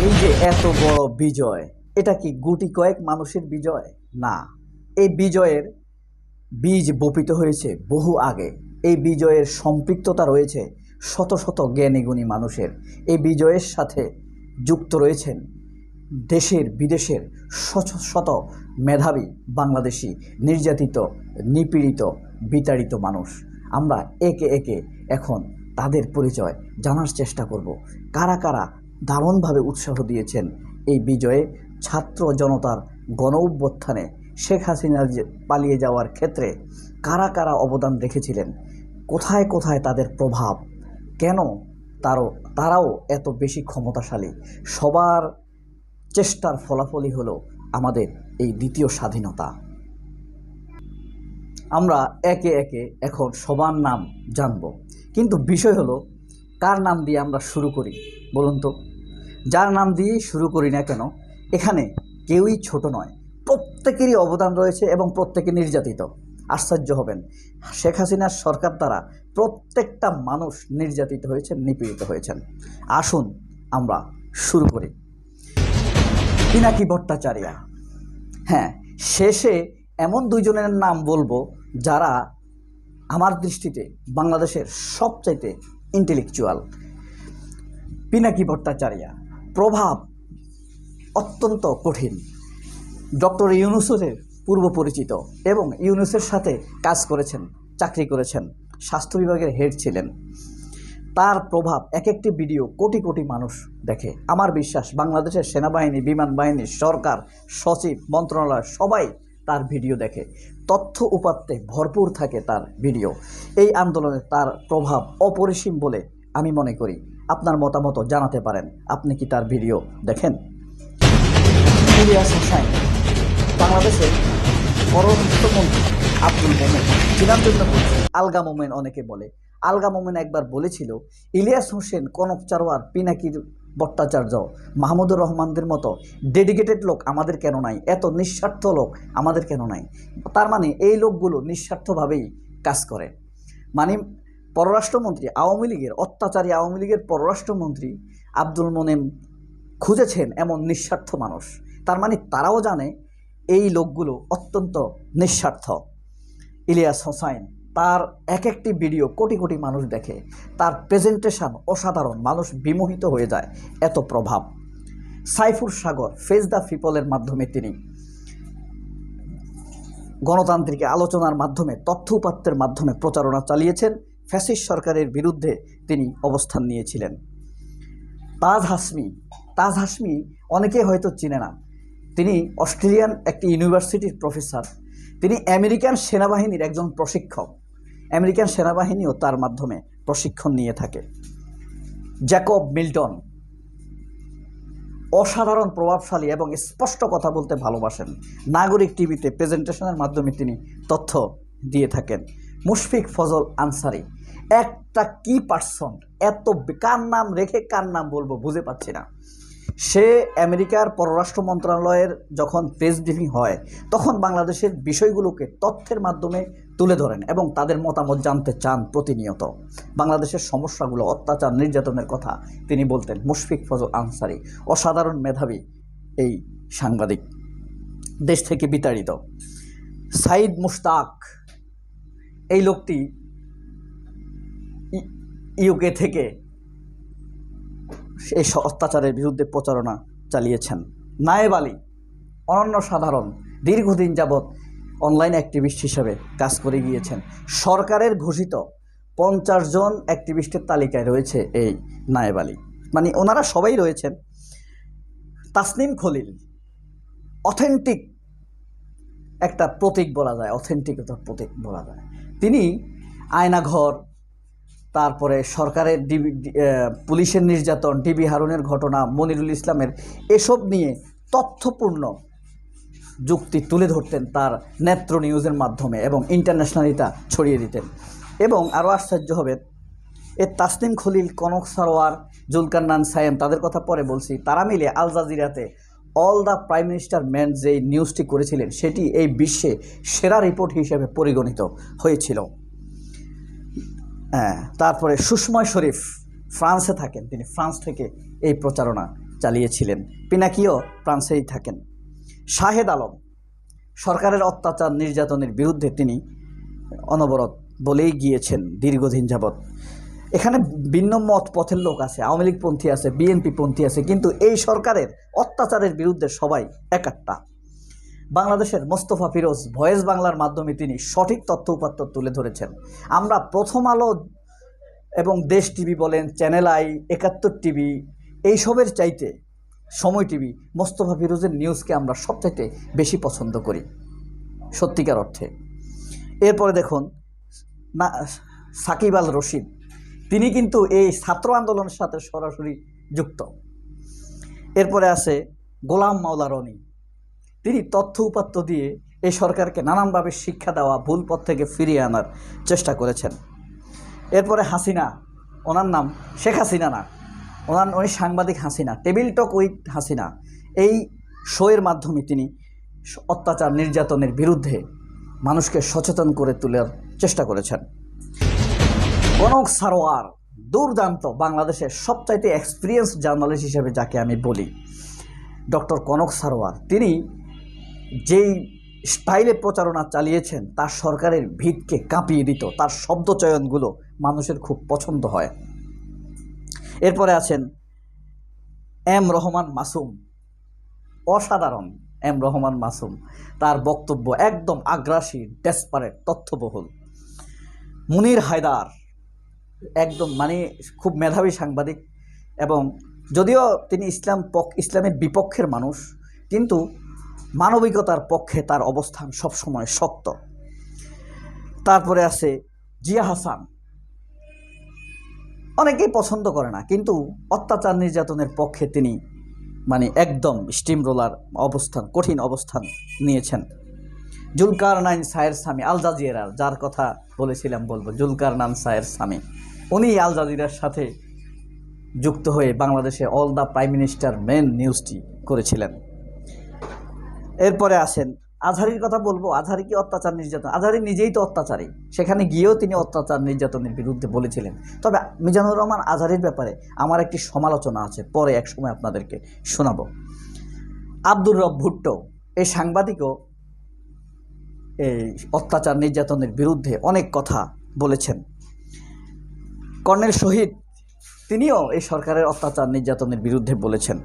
এই যে এত বড় বিজয়, এটা কি গুটি কয়েক মানুষের বিজয়? না, এই বিজয়ের বীজ বপিত হয়েছে বহু আগে। এই বিজয়ের সম্পৃক্ততা রয়েছে শত শত জ্ঞানী গুণী মানুষের। এই বিজয়ের সাথে যুক্ত রয়েছেন দেশের বিদেশের শত শত মেধাবী বাংলাদেশি নির্যাতিত, নিপীড়িত, বিতাড়িত মানুষ। আমরা একে একে এখন তাদের পরিচয় জানার চেষ্টা করব। কারা কারা দারুণভাবে উৎসাহ দিয়েছেন এই বিজয়ে, ছাত্র জনতার গণ অভ্যুত্থানে, শেখ হাসিনার পালিয়ে যাওয়ার ক্ষেত্রে কারা কারা অবদান রেখেছিলেন, কোথায় কোথায় তাদের প্রভাব, কেন তারাও এত বেশি ক্ষমতাশালী। সবার চেষ্টার ফলাফলই হলো আমাদের এই দ্বিতীয় স্বাধীনতা। আমরা একে একে এখন সবার নাম জানব, কিন্তু বিষয় হলো কার নাম দিয়ে আমরা শুরু করি বলুন তো? যার নাম দিয়ে শুরু করি না কেন, এখানে কেউই ছোট নয়, প্রত্যেকেরই অবদান রয়েছে এবং প্রত্যেকে নির্যাতিত। আশ্চর্য হবেন, শেখ হাসিনার সরকার দ্বারা প্রত্যেকটা মানুষ নির্যাতিত হয়েছেন, নিপীড়িত হয়েছেন। আসুন আমরা শুরু করি। পিনাকি ভট্টাচার্য, হ্যাঁ, শেষে এমন দুইজনের নাম বলবো যারা আমার দৃষ্টিতে বাংলাদেশের সবচাইতে ইন্টেলেকচুয়াল। পিনাকি ভট্টাচার্য প্রভাব অত্যন্ত কঠিন, ডক্টর ইউনূসের পূর্ব পরিচিত এবং ইউনূসের সাথে কাজ করেছেন, চাকরি করেছেন, স্বাস্থ্য বিভাগের হেড ছিলেন। তার প্রভাব এক একটি ভিডিও কোটি কোটি মানুষ দেখে। আমার বিশ্বাস বাংলাদেশের সেনাবাহিনী, বিমান বাহিনী, সরকার, সচিব, মন্ত্রণালয় সবাই তার ভিডিও দেখে। তথ্য উপাত্তে ভরপুর থাকে তার ভিডিও। এই আন্দোলনে তার প্রভাব অপরিসীম বলে আমি মনে করি। আপনার মতামত জানাতে পারেন, আপনি কি তার ভিডিও দেখেন? ইলিয়াস হোসাইন, বাংলাদেশের পররাষ্ট্রমন্ত্রী আব্দুল মোমেন, চিনার জন্য বলছি আলগা মোমেন অনেকে বলে। আলগা মোমেন একবার বলেছিল, ইলিয়াস হোসেন, কনক চারওয়ার, পিনাকি ভট্টাচার্য, মাহমুদুর রহমানদের মতো ডেডিকেটেড লোক আমাদের কেন নাই, এত নিঃস্বার্থ লোক আমাদের কেন নাই। তার মানে এই লোকগুলো নিঃস্বার্থভাবেই কাজ করে। মানে পররাষ্ট্রমন্ত্রী আওয়ামী লীগের, অত্যাচারী আওয়ামী লীগের পররাষ্ট্রমন্ত্রী আব্দুল মোমেন খুঁজেছেন এমন নিঃস্বার্থ মানুষ। তার মানে তারাও জানে এই লোকগুলো অত্যন্ত নিঃস্বার্থ। ইলিয়াস হোসাইন, তার এক একটি ভিডিও কোটি কোটি মানুষ দেখে, তার প্রেজেন্টেশন অসাধারণ, মানুষ বিমোহিত হয়ে যায়, এত প্রভাব। সাইফুর সাগর, ফেস দ্য পিপলের মাধ্যমে তিনি গণতান্ত্রিক আলোচনার মাধ্যমে, তথ্য উপাত্তের মাধ্যমে প্রচারণা চালিয়েছেন, ফ্যাসিস্ট সরকারের বিরুদ্ধে তিনি অবস্থান নিয়েছিলেন। তাজ হাশমি অনেকে হয়তো চিনে না। তিনি অস্ট্রেলিয়ান একটি ইউনিভার্সিটির প্রফেসর, তিনি আমেরিকান সেনাবাহিনীর একজন প্রশিক্ষক। আমেরিকান সেনাবাহিনীও তার মাধ্যমে প্রশিক্ষণ নিয়ে থাকে। জ্যাকব মিল্টন অসাধারণ প্রভাবশালী এবং স্পষ্ট কথা বলতে ভালোবাসেন। নাগরিক টিভিতে প্রেজেন্টেশনের মাধ্যমে তিনি তথ্য দিয়ে থাকেন। মুশফিক ফজল আনসারি, একটা কি পার্সন, এত কার নাম রেখে কার নাম বলবো বুঝে পাচ্ছি না। সে আমেরিকার পররাষ্ট্র মন্ত্রণালয়ের যখন প্রেস ব্রিফিং হয় তখন বাংলাদেশের বিষয়গুলোকে তথ্যের মাধ্যমে তুলে ধরেন এবং তাদের মতামত জানতে চান প্রতিনিয়ত। বাংলাদেশের সমস্যাগুলো, অত্যাচার, নির্যাতনের কথা তিনি বলতেন। মুশফিক ফজল আনসারি অসাধারণ মেধাবী এই সাংবাদিক, দেশ থেকে বিতাড়িত। সাইদ মুশতাক, এই লোকটি ইউকে থেকে এই অত্যাচারের বিরুদ্ধে প্রচারণা চালিয়েছেন। নায়েব আলী অনন্য সাধারণ, দীর্ঘদিন যাবৎ অনলাইন অ্যাক্টিভিস্ট হিসেবে কাজ করে গিয়েছেন। সরকারের ঘোষিত 50 জন অ্যাক্টিভিস্টের তালিকায় রয়েছে এই নায়েব আলী, মানে ওনারা সবাই রয়েছেন। তাসনিম খলিল অথেন্টিক একটা প্রতীক বলা যায়, অথেন্টিকতার প্রতীক বলা যায়। তিনি আয়নাঘর, তারপরে সরকারের পুলিশের নির্যাতন, ডিবি হারুনের ঘটনা, মনিরুল ইসলামের, এসব নিয়ে তথ্যপূর্ণ যুক্তি তুলে ধরতেন তার নেত্র নিউজের মাধ্যমে এবং ইন্টারন্যাশনালি তা ছড়িয়ে দিতেন। এবং আরও আশ্চর্য হবে, তাসনিম খলিল, কনক সারোয়ার, জুলকান্নান সায়েম, তাদের কথা পরে বলছি, তারা মিলে আল জাজিরাতে all the prime minister man যে নিউজটি করেছিলেন সেটি এই বিশ্বে সেরা রিপোর্ট হিসেবে পরিগণিত হয়েছিল। তারপরে সুষময় শরীফ ফ্রান্সে থাকেন, তিনি ফ্রান্স থেকে এই প্রচারণা চালিয়েছিলেন। পিনাকিও ফ্রান্সেই থাকেন। শাহেদ আলম, সরকারের অত্যাচার নির্যাতনের বিরুদ্ধে তিনি অনবরত বলেই গিয়েছেন দীর্ঘদিন যাবৎ। এখানে ভিন্ন মত পথের লোক আছে, আওয়ামী লীগপন্থী আছে, বিএনপিপন্থী আছে, কিন্তু এই সরকারের অত্যাচারের বিরুদ্ধে সবাই একাট্টা। বাংলাদেশের মোস্তফা ফিরোজ ভয়েস বাংলার মাধ্যমে তিনি সঠিক তথ্য উপাত্ত তুলে ধরেছেন। আমরা প্রথম আলো এবং দেশ টিভি বলেন, চ্যানেল আই, ৭১ টিভি, এইসবের চাইতে সময় টিভি, মোস্তফা ফিরোজের নিউজকে আমরা সবচাইতে বেশি পছন্দ করি সত্যিকার অর্থে। এরপরে দেখুন সাকিব আল রশিদ, তিনি কিন্তু এই ছাত্র আন্দোলনের সাথে সরাসরি যুক্ত। এরপরে আছে গোলাম মাওলা রনি, তিনি তথ্য উপাত্ত দিয়ে এই সরকারকে নানানভাবে শিক্ষা দেওয়া, ভুল পথ থেকে ফিরিয়ে আনার চেষ্টা করেছেন। এরপরে হাসিনা, ওনার নাম শেখ হাসিনা না, উনি সাংবাদিক Hasina, table talk with Hasina, এই শোয়ের মাধ্যমে তিনি অত্যাচার নির্যাতনের বিরুদ্ধে মানুষকে সচেতন করে তোলার চেষ্টা করেছেন। কনক সারোয়ার, দুর্দান্ত, বাংলাদেশের সবচাইতে এক্সপিরিয়েন্স জার্নালিস্ট হিসেবে যাকে আমি বলি, ডক্টর কনক সারোয়ার, তিনি যেই স্টাইলে প্রচারণা চালিয়েছেন তার সরকারের ভিতকে কাঁপিয়ে দিত, তার শব্দচয়নগুলো মানুষের খুব পছন্দ হয়। এরপরে আছেন এম রহমান মাসুম, অসাধারণ এম রহমান মাসুম, তার বক্তব্য একদম আগ্রাসী, ডেসপারেট, তথ্যবহুল। মুনির হায়দার, একদম খুব মেধাবী সাংবাদিক, এবং যদিও তিনি ইসলামের বিপক্ষের মানুষ, কিন্তু মানবিকতার পক্ষে তার অবস্থান সবসময় শক্ত। তারপরে আছে জিয়া হাসান, অনেকেই পছন্দ করে না, কিন্তু অত্যাচার নির্যাতনের পক্ষে তিনি একদম স্টিম রোলার অবস্থান, কঠিন অবস্থান নিয়েছেন। জুলকারনাইন সায়ের স্বামী, আল জাজিরার, যার কথা বলেছিলাম বলবো, জুলকারনাইন সায়ের স্বামী, উনি আল জাজিরার সাথে যুক্ত হয়ে বাংলাদেশে all the prime minister men নিউজটি করেছিলেন। এরপরে আসেন আজহারির কথা বলবো। আজহারি কি অত্যাচার নির্যাতন? আজহারি নিজেই তো অত্যাচারী, সেখানে গিয়েও তিনি অত্যাচার নির্যাতনের বিরুদ্ধে বলেছিলেন। তবে মিজানুর রহমান আজহারির ব্যাপারে আমার একটি সমালোচনা আছে, পরে এক সময় আপনাদেরকে শোনাবো। আব্দুর রব ভুট্টো, এই সাংবাদিকও এই অত্যাচার নির্যাতনের বিরুদ্ধে অনেক কথা বলেছেন। কর্নেল শহীদ, তিনিও এই সরকারের অত্যাচার নির্যাতনের বিরুদ্ধে বলেছেন।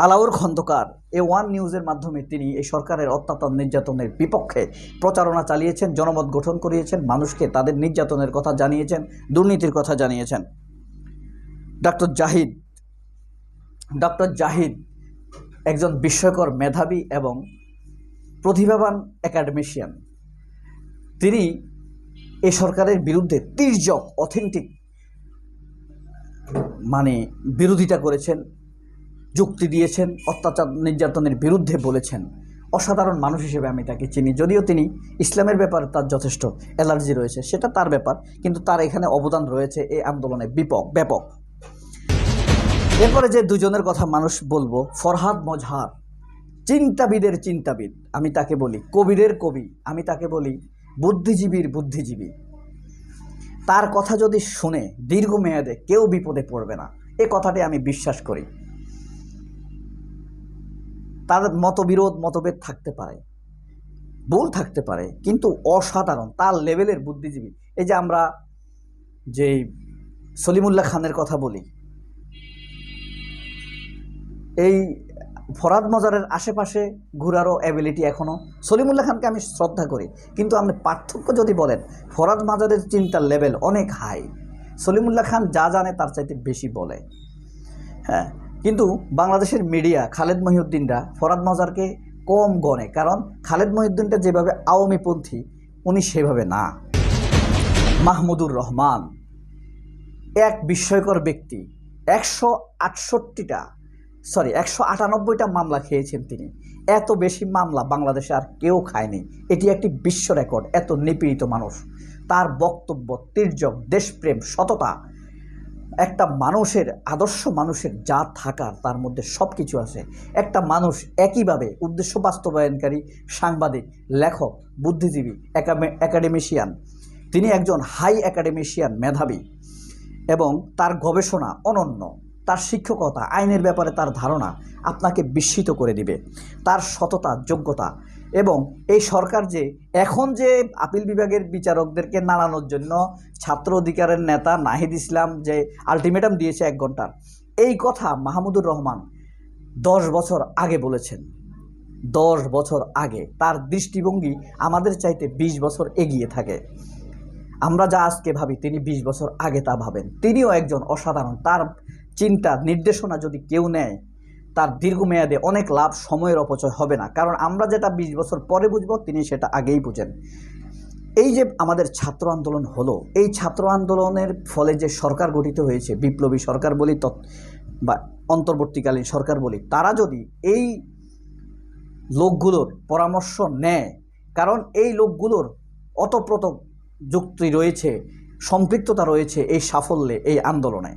আলাউর খন্দকার A1 নিউজের মাধ্যমে তিনি এই সরকারের অত্যাচার নির্যাতনের বিপক্ষে প্রচারণা চালিয়েছেন, জনমত গঠন করিয়েছেন, মানুষকে তাদের নির্যাতনের কথা জানিয়েছেন, দুর্নীতির কথা জানিয়েছেন। ডক্টর জাহিদ একজন বিস্ময়কর মেধাবী এবং প্রতিভাবান একাডেমিশিয়ান, তিনি এই সরকারের বিরুদ্ধে তির্যক অথেন্টিক বিরোধিতা করেছেন, যুক্তি দিয়েছেন, অত্যাচার নির্যাতনের বিরুদ্ধে বলেছেন। অসাধারণ মানুষ হিসেবে আমি তাকে চিনি, যদিও তিনি ইসলামের ব্যাপারে তার যথেষ্ট অ্যালার্জি রয়েছে, সেটা তার ব্যাপার, কিন্তু তার এখানে অবদান রয়েছে এই আন্দোলনে ব্যাপক। এরপরে যে দুজনের কথা মানুষ বলবো, ফরহাদ মজহার, চিন্তাবিদের চিন্তাবিদ আমি তাকে বলি, কবিরের কবি আমি তাকে বলি, বুদ্ধিজীবীর বুদ্ধিজীবী। তার কথা যদি শুনে দীর্ঘমেয়াদে কেউ বিপদে পড়বে না, এ কথাটি আমি বিশ্বাস করি। তার মতভেদ থাকতে পারে, ভুল থাকতে পারে, কিন্তু অসাধারণ তার লেভেলের বুদ্ধিজীবী। এই যে আমরা যেই সলিমুল্লাহ খানের কথা বলি, এই ফরহাদ মজারের আশেপাশে ঘোরারও অ্যাবিলিটি এখনও, সলিমুল্লাহ খানকে আমি শ্রদ্ধা করি, কিন্তু আপনি পার্থক্য যদি বলেন, ফরহাদ মজারের চিন্তার লেভেল অনেক হাই, সলিমুল্লাহ খান যা জানে তার চাইতে বেশি বলে। হ্যাঁ, কিন্তু বাংলাদেশের মিডিয়া, খালেদ মহিউদ্দিনরা ফরহাদ মজারকে কম গণে, কারণ খালেদ মহিউদ্দিনটা যেভাবে আওয়ামীপন্থী, উনি সেভাবে না। মাহমুদুর রহমান এক বিস্ময়কর ব্যক্তি, 198টা মামলা খেয়েছেন তিনি। এত বেশি মামলা বাংলাদেশে আর কেউ খায়নি, এটি একটি বিশ্ব রেকর্ড। এত নিপীড়িত মানুষ, তার বক্তব্য তির্যক, দেশপ্রেম, সততা, একটা মানুষের আদর্শ, মানুষের যা থাকার তার মধ্যে সব কিছু আছে। একটা মানুষ একইভাবে উদ্দেশ্য বাস্তবায়নকারী, সাংবাদিক, লেখক, বুদ্ধিজীবী, একাডেমিশিয়ান, তিনি একজন হাই একাডেমিশিয়ান, মেধাবী, এবং তার গবেষণা অনন্য। তার শিক্ষকতা, আইনের ব্যাপারে তার ধারণা আপনাকে বিস্মিত করে দিবে। তার সততা, যোগ্যতা এবং এই সরকার যে এখন যে আপিল বিভাগের বিচারকদেরকে নাড়ানোর জন্য ছাত্র অধিকারের নেতা নাহিদ ইসলাম যে আলটিমেটাম দিয়েছে 1 ঘন্টার, এই কথা মাহমুদুর রহমান 10 বছর আগে বলেছেন। 10 বছর আগে তার দৃষ্টিভঙ্গি আমাদের চাইতে 20 বছর এগিয়ে থাকে। আমরা যা আজকে ভাবি তিনি 20 বছর আগে তা ভাবেন। তিনিও একজন অসাধারণ। তার চিন্তা নির্দেশনা যদি কেউ নেয়, তার দীর্ঘমেয়াদে অনেক লাভ, সময়ের অপচয় হবে না। কারণ আমরা যেটা 20 বছর পরে বুঝবো, তিনি সেটা আগেই বুঝেন। এই যে আমাদের ছাত্র আন্দোলন হলো, এই ছাত্র আন্দোলনের ফলে যে সরকার গঠিত হয়েছে, বিপ্লবী সরকার বলি বা অন্তর্বর্তীকালীন সরকার বলি, তারা যদি এই লোকগুলোর পরামর্শ নেয়, কারণ এই লোকগুলোর অতপ্রত যুক্তি রয়েছে, সম্পৃক্ততা রয়েছে এই সাফল্যে, এই আন্দোলনে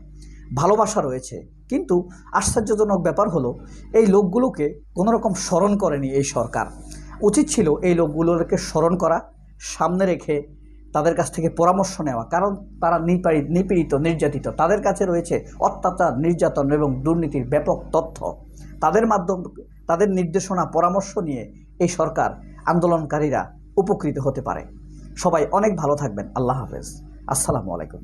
ভালোবাসা রয়েছে। কিন্তু আশ্চর্যজনক ব্যাপার হলো এই লোকগুলোকে কোনোরকম স্মরণ করেনি এই সরকার। উচিত ছিল এই লোকগুলোকে স্মরণ করা, সামনে রেখে তাদের কাছ থেকে পরামর্শ নেওয়া। কারণ তারা নিপীড়িত, নির্যাতিত, তাদের কাছে রয়েছে অত্যাচার, নির্যাতন এবং দুর্নীতির ব্যাপক তথ্য। তাদের নির্দেশনা, পরামর্শ নিয়ে এই সরকার, আন্দোলনকারীরা উপকৃত হতে পারে। সবাই অনেক ভালো থাকবেন। আল্লাহ হাফেজ। আসসালামু আলাইকুম।